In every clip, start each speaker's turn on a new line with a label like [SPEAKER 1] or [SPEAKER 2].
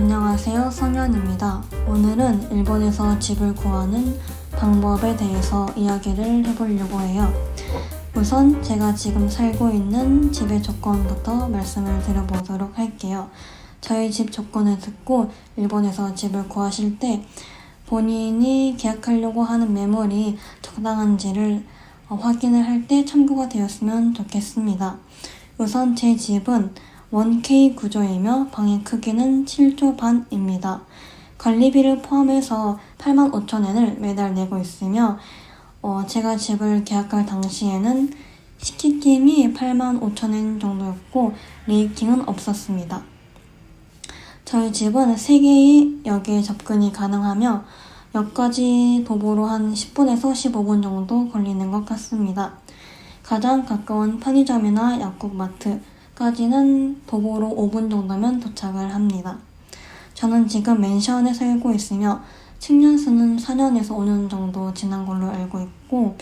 [SPEAKER 1] 안녕하세요, 성현입니다. 오늘은 일본에서 집을 구하는 방법에 대해서 이야기를 해보려고 해요. 우선 제가 지금 살고 있는 집의 조건부터 말씀을 드려보도록 할게요. 저희 집 조건을 듣고 일본에서 집을 구하실 때 본인이 계약하려고 하는 매물이 적당한지를 확인을 할 때 참고가 되었으면 좋겠습니다. 우선 제 집은 1K 구조이며 방의 크기는 7조 반입니다. 관리비를 포함해서 85,000엔을 매달 내고 있으며 제가 집을 계약할 당시에는 식기kim이 85,000엔 정도였고 레이킹은 없었습니다. 저희 집은 3개의 역에 접근이 가능하며 역까지 도보로 한 10분에서 15분 정도 걸리는 것 같습니다. 가장 가까운 편의점이나 약국마트까지는 도보로 5분 정도면 도착을 합니다. 저는 지금 맨션에 살고 있으며 층년수는 4년에서 5년 정도 지난 걸로 알고 있고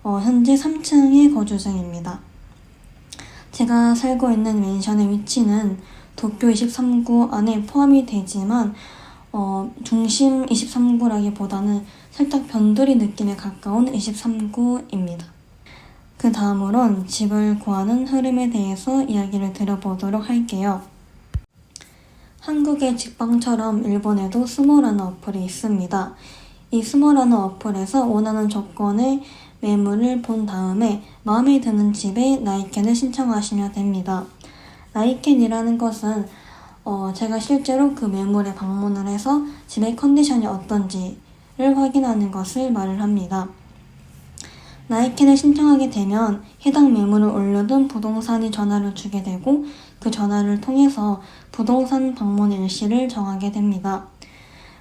[SPEAKER 1] 현재 3층에 거주 중입니다. 제가 살고 있는 맨션의 위치는 도쿄 23구 안에 포함이 되지만 중심 23구라기보다는 살짝 변두리 느낌에 가까운 23구입니다. 그 다음으론 집을 구하는 흐름에 대해서 이야기를 드려보도록 할게요. 한국의 직방처럼 일본에도 스모라는 어플이 있습니다. 이 스모라는 어플에서 원하는 조건의 매물을 본 다음에 마음에 드는 집에 나이켄을 신청하시면 됩니다. 나이켄이라는 것은 제가 실제로 그 매물에 방문을 해서 집의 컨디션이 어떤지를 확인하는 것을 말을 합니다. 나이켄을 신청하게 되면 해당 매물을 올려둔 부동산이 전화를 주게 되고 그 전화를 통해서 부동산 방문 일시를 정하게 됩니다.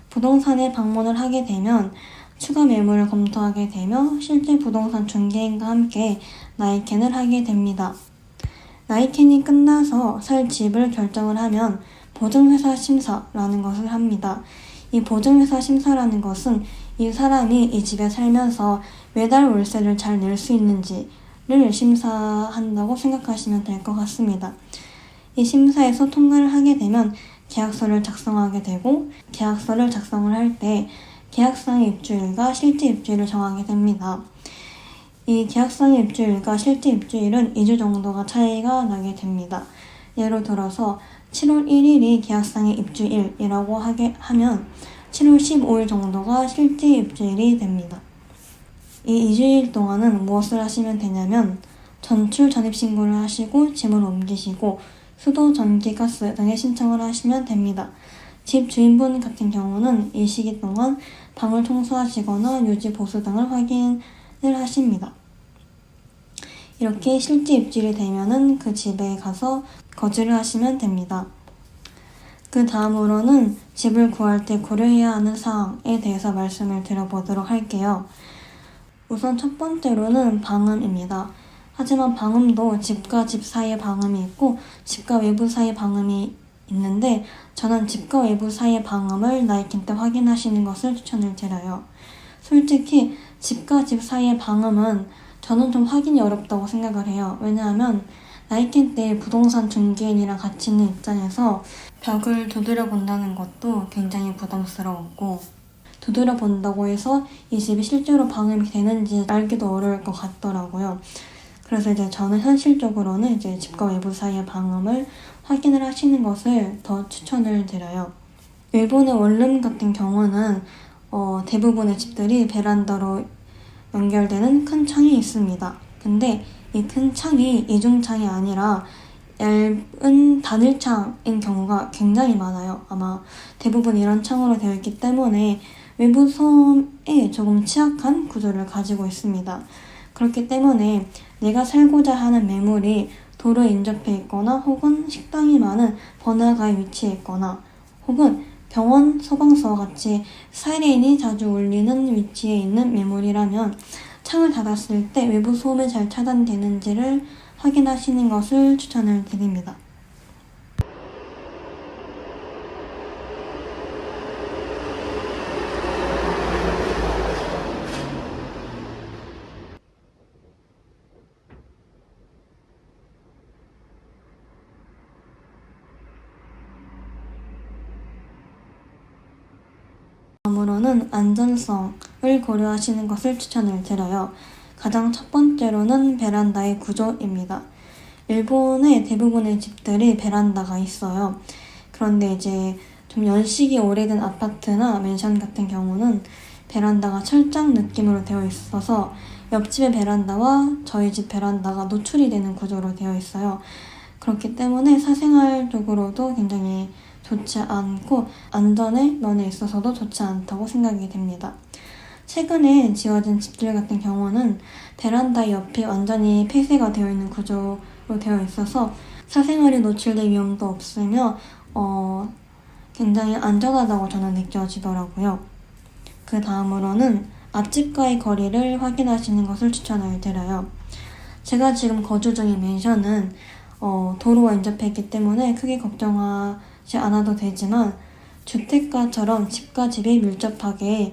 [SPEAKER 1] 부동산에 방문을 하게 되면 추가 매물을 검토하게 되며 실제 부동산 중개인과 함께 나이켄을 하게 됩니다. 나이켄이 끝나서 살 집을 결정을 하면 보증회사 심사라는 것을 합니다. 이 보증회사 심사라는 것은 이 사람이 이 집에 살면서 매달 월세를 잘 낼 수 있는지를 심사한다고 생각하시면 될 것 같습니다. 이 심사에서 통과를 하게 되면 계약서를 작성하게 되고 계약서를 작성을 할 때 계약상의 입주일과 실제 입주일을 정하게 됩니다. 이 계약상의 입주일과 실제 입주일은 2주 정도가 차이가 나게 됩니다. 예를 들어서 7월 1일이 계약상의 입주일이라고 하면 7월 15일 정도가 실제 입주일이 됩니다. 이 2주일 동안은 무엇을 하시면 되냐면 전출 전입신고를 하시고 짐을 옮기시고 수도, 전기, 가스 등의 신청을 하시면 됩니다. 집 주인분 같은 경우는 이 시기 동안 방을 청소하시거나 유지 보수 등을 확인을 하십니다. 이렇게 실제 입주일이 되면은 그 집에 가서 거주를 하시면 됩니다. 그 다음으로는 집을 구할 때 고려해야 하는 사항에 대해서 말씀을 드려보도록 할게요. 우선 첫 번째로는 방음입니다. 하지만 방음도 집과 집 사이에 방음이 있고 집과 외부 사이에 방음이 있는데 저는 집과 외부 사이의 방음을 나이켄 때 확인하시는 것을 추천을 드려요. 솔직히 집과 집 사이의 방음은 저는 좀 확인이 어렵다고 생각을 해요. 왜냐하면 나이켄 때 부동산 중개인이랑 같이 있는 입장에서 벽을 두드려 본다는 것도 굉장히 부담스러웠고 두드려 본다고 해서 이 집이 실제로 방음이 되는지 알기도 어려울 것 같더라고요. 그래서 이제 저는 현실적으로는 이제 집과 외부 사이의 방음을 확인을 하시는 것을 더 추천을 드려요. 일본의 원룸 같은 경우는 대부분의 집들이 베란다로 연결되는 큰 창이 있습니다. 근데 이 큰 창이 이중창이 아니라 얇은 단일창인 경우가 굉장히 많아요. 아마 대부분 이런 창으로 되어 있기 때문에 외부 소음에 조금 취약한 구조를 가지고 있습니다. 그렇기 때문에 내가 살고자 하는 매물이 도로에 인접해 있거나 혹은 식당이 많은 번화가에 위치해 있거나 혹은 병원, 소방서와 같이 사이렌이 자주 울리는 위치에 있는 매물이라면 창을 닫았을 때 외부 소음이 잘 차단되는지를 확인하시는 것을 추천을 드립니다. 다음으로는 안전성을 고려하시는 것을 추천을 드려요. 가장 첫 번째로는 베란다의 구조입니다. 일본의 대부분의 집들이 베란다가 있어요. 그런데 이제 좀 연식이 오래된 아파트나 맨션 같은 경우는 베란다가 철장 느낌으로 되어 있어서 옆집의 베란다와 저희 집 베란다가 노출이 되는 구조로 되어 있어요. 그렇기 때문에 사생활적으로도 굉장히 좋지 않고 안전의 면에 있어서도 좋지 않다고 생각이 됩니다. 최근에 지어진 집들 같은 경우는 베란다 옆이 완전히 폐쇄가 되어 있는 구조로 되어 있어서 사생활이 노출될 위험도 없으며 굉장히 안전하다고 저는 느껴지더라고요. 그 다음으로는 앞집과의 거리를 확인하시는 것을 추천을 드려요. 제가 지금 거주 중인 맨션은 도로와 인접해 있기 때문에 크게 걱정하지 않아도 되지만 주택가처럼 집과 집이 밀접하게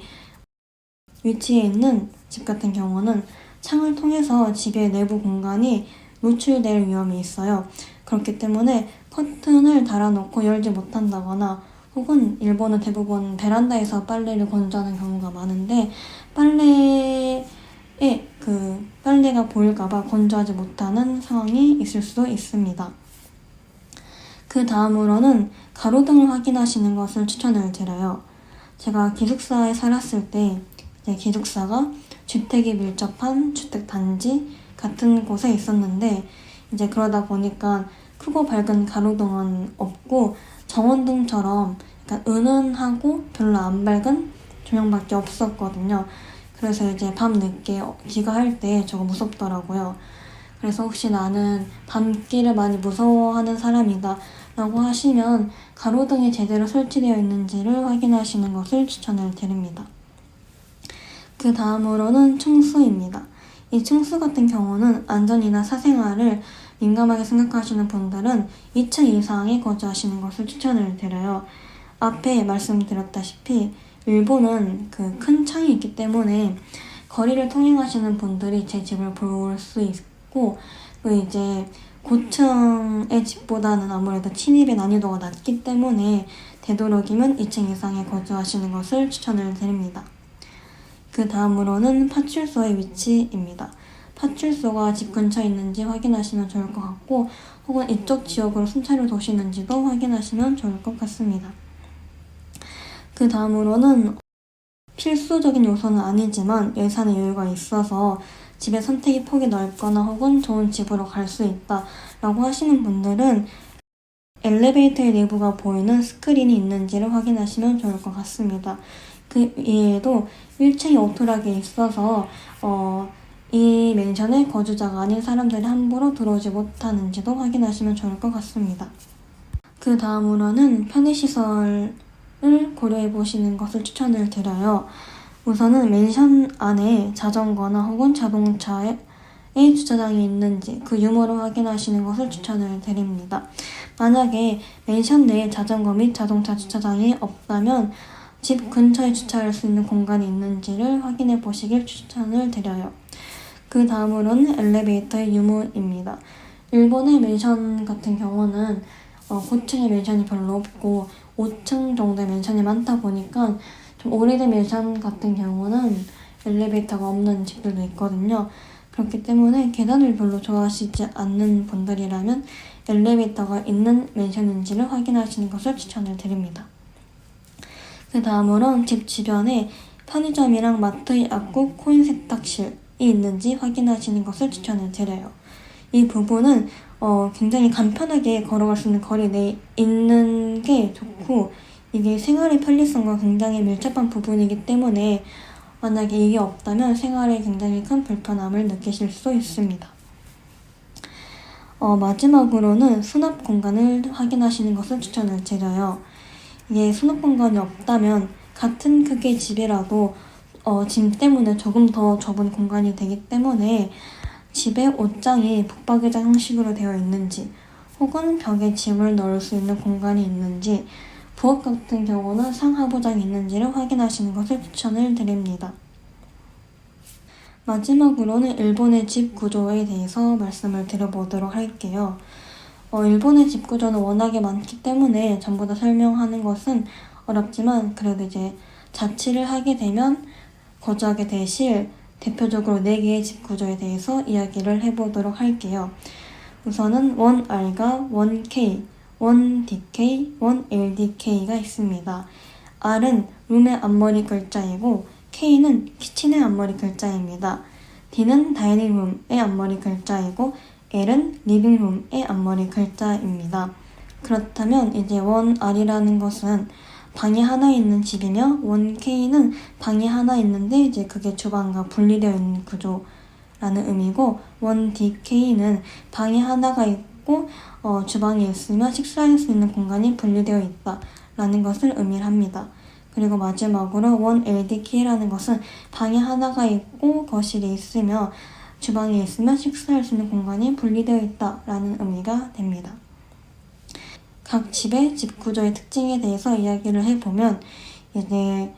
[SPEAKER 1] 위치해 있는 집 같은 경우는 창을 통해서 집의 내부 공간이 노출될 위험이 있어요. 그렇기 때문에 커튼을 달아놓고 열지 못한다거나 혹은 일본은 대부분 베란다에서 빨래를 건조하는 경우가 많은데 빨래가 보일까봐 건조하지 못하는 상황이 있을 수도 있습니다. 그 다음으로는 가로등을 확인하시는 것을 추천을 드려요. 제가 기숙사에 살았을 때 이제 기숙사가 주택이 밀접한 주택단지 같은 곳에 있었는데 이제 그러다 보니까 크고 밝은 가로등은 없고 정원등처럼 약간 은은하고 별로 안 밝은 조명밖에 없었거든요. 그래서 이제 밤 늦게 귀가할 때 저거 무섭더라고요. 그래서 혹시 나는 밤길을 많이 무서워하는 사람이다 라고 하시면 가로등이 제대로 설치되어 있는지를 확인하시는 것을 추천을 드립니다. 그 다음으로는 층수입니다. 이 층수 같은 경우는 안전이나 사생활을 민감하게 생각하시는 분들은 2층 이상에 거주하시는 것을 추천을 드려요. 앞에 말씀드렸다시피 일본은 그 큰 창이 있기 때문에 거리를 통행하시는 분들이 제 집을 볼 수 있고 또 이제 고층의 집보다는 아무래도 침입의 난이도가 낮기 때문에 되도록이면 2층 이상에 거주하시는 것을 추천을 드립니다. 그 다음으로는 파출소의 위치입니다. 파출소가 집 근처에 있는지 확인하시면 좋을 것 같고 혹은 이쪽 지역으로 순찰을 도시는지도 확인하시면 좋을 것 같습니다. 그 다음으로는 필수적인 요소는 아니지만 예산의 여유가 있어서 집의 선택의 폭이 넓거나 혹은 좋은 집으로 갈 수 있다 라고 하시는 분들은 엘리베이터의 내부가 보이는 스크린이 있는지를 확인하시면 좋을 것 같습니다. 그 외에도 1층이 오토락이 있어서 이 맨션의 거주자가 아닌 사람들이 함부로 들어오지 못하는지도 확인하시면 좋을 것 같습니다. 그 다음으로는 편의시설을 고려해 보시는 것을 추천을 드려요. 우선은 맨션 안에 자전거나 혹은 자동차의 주차장이 있는지 그 유무를 확인하시는 것을 추천을 드립니다. 만약에 맨션 내에 자전거 및 자동차 주차장이 없다면 집 근처에 주차할 수 있는 공간이 있는지를 확인해 보시길 추천을 드려요. 그 다음으로는 엘리베이터의 유무입니다. 일본의 맨션 같은 경우는 고층의 맨션이 별로 없고 5층 정도의 맨션이 많다 보니까 좀 오래된 맨션 같은 경우는 엘리베이터가 없는 집들도 있거든요. 그렇기 때문에 계단을 별로 좋아하시지 않는 분들이라면 엘리베이터가 있는 맨션인지를 확인하시는 것을 추천을 드립니다. 그 다음으로는 집 주변에 편의점이랑 마트, 약국, 코인 세탁실이 있는지 확인하시는 것을 추천을 드려요. 이 부분은 굉장히 간편하게 걸어갈 수 있는 거리 내에 있는 게 좋고 이게 생활의 편리성과 굉장히 밀접한 부분이기 때문에 만약에 이게 없다면 생활에 굉장히 큰 불편함을 느끼실 수 있습니다. 마지막으로는 수납 공간을 확인하시는 것을 추천을 드려요. 이게 수납 공간이 없다면 같은 크기의 집이라도 짐 때문에 조금 더 좁은 공간이 되기 때문에 집에 옷장이 북박이장 형식으로 되어 있는지 혹은 벽에 짐을 넣을 수 있는 공간이 있는지 부엌 같은 경우는 상하부장이 있는지를 확인하시는 것을 추천을 드립니다. 마지막으로는 일본의 집 구조에 대해서 말씀을 드려보도록 할게요. 일본의 집 구조는 워낙에 많기 때문에 전부 다 설명하는 것은 어렵지만 그래도 이제 자취를 하게 되면 거주하게 되실 대표적으로 4개의 집 구조에 대해서 이야기를 해보도록 할게요. 우선은 1R과 1K, 1DK, 1LDK가 있습니다. R은 룸의 앞머리 글자이고 K는 키친의 앞머리 글자입니다. D는 다이닝룸의 앞머리 글자이고 L은 리빙룸의 앞머리 글자입니다. 그렇다면 이제 1R이라는 것은 방이 하나 있는 집이며 1K는 방이 하나 있는데 이제 그게 주방과 분리되어 있는 구조라는 의미고 1DK는 방이 하나가 있고 주방이 있으며 식사할 수 있는 공간이 분리되어 있다라는 것을 의미합니다. 그리고 마지막으로 1LDK라는 것은 방이 하나가 있고 거실이 있으며 주방이 있으며 식사할 수 있는 공간이 분리되어 있다라는 의미가 됩니다. 각 집의 집 구조의 특징에 대해서 이야기를 해보면 이제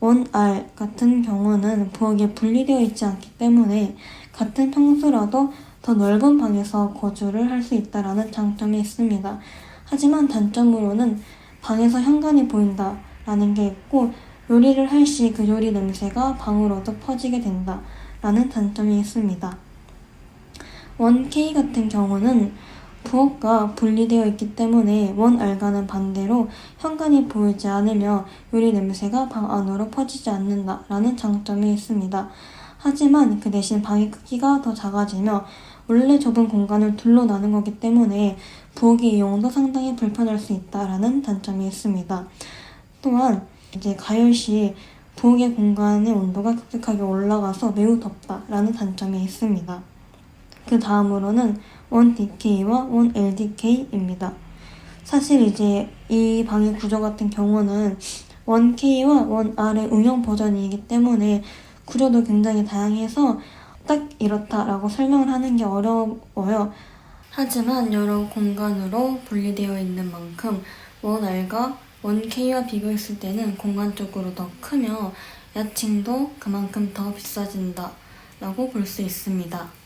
[SPEAKER 1] 1R 같은 경우는 부엌이 분리되어 있지 않기 때문에 같은 평수라도 더 넓은 방에서 거주를 할 수 있다라는 장점이 있습니다. 하지만 단점으로는 방에서 현관이 보인다라는 게 있고 요리를 할 시 그 요리 냄새가 방으로도 퍼지게 된다라는 단점이 있습니다. 1K 같은 경우는 부엌과 분리되어 있기 때문에 1R과는 반대로 현관이 보이지 않으며 요리 냄새가 방 안으로 퍼지지 않는다라는 장점이 있습니다. 하지만 그 대신 방의 크기가 더 작아지며 원래 좁은 공간을 둘로 나눈 거기 때문에 부엌의 이용도 상당히 불편할 수 있다라는 단점이 있습니다. 또한 이제 가열 시 부엌의 공간의 온도가 급격하게 올라가서 매우 덥다라는 단점이 있습니다. 그 다음으로는 1DK와 1LDK입니다. 사실 이제 이 방의 구조 같은 경우는 1K와 1R의 응용 버전이기 때문에 구조도 굉장히 다양해서 딱 이렇다라고 설명을 하는 게 어려워요. 하지만 여러 공간으로 분리되어 있는 만큼 1R과 1K와 비교했을 때는 공간적으로 더 크며 야층도 그만큼 더 비싸진다 라고 볼 수 있습니다.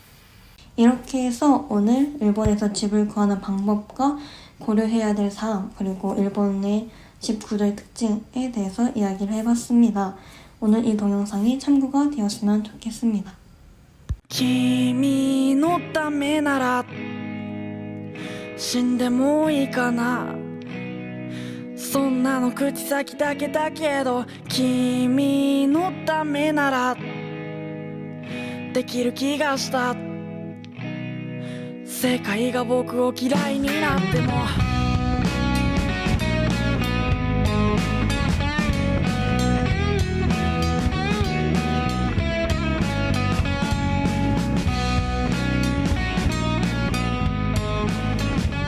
[SPEAKER 1] 이렇게 해서 오늘 일본에서 집을 구하는 방법과 고려해야 될 사항 그리고 일본의 집 구조의 특징에 대해서 이야기를 해봤습니다. 오늘 이 동영상이 참고가 되었으면 좋겠습니다.
[SPEAKER 2] 君のためなら死んでもいいかなそんなの口先だけだけど君のためならできる気がした世界が僕を嫌いになっても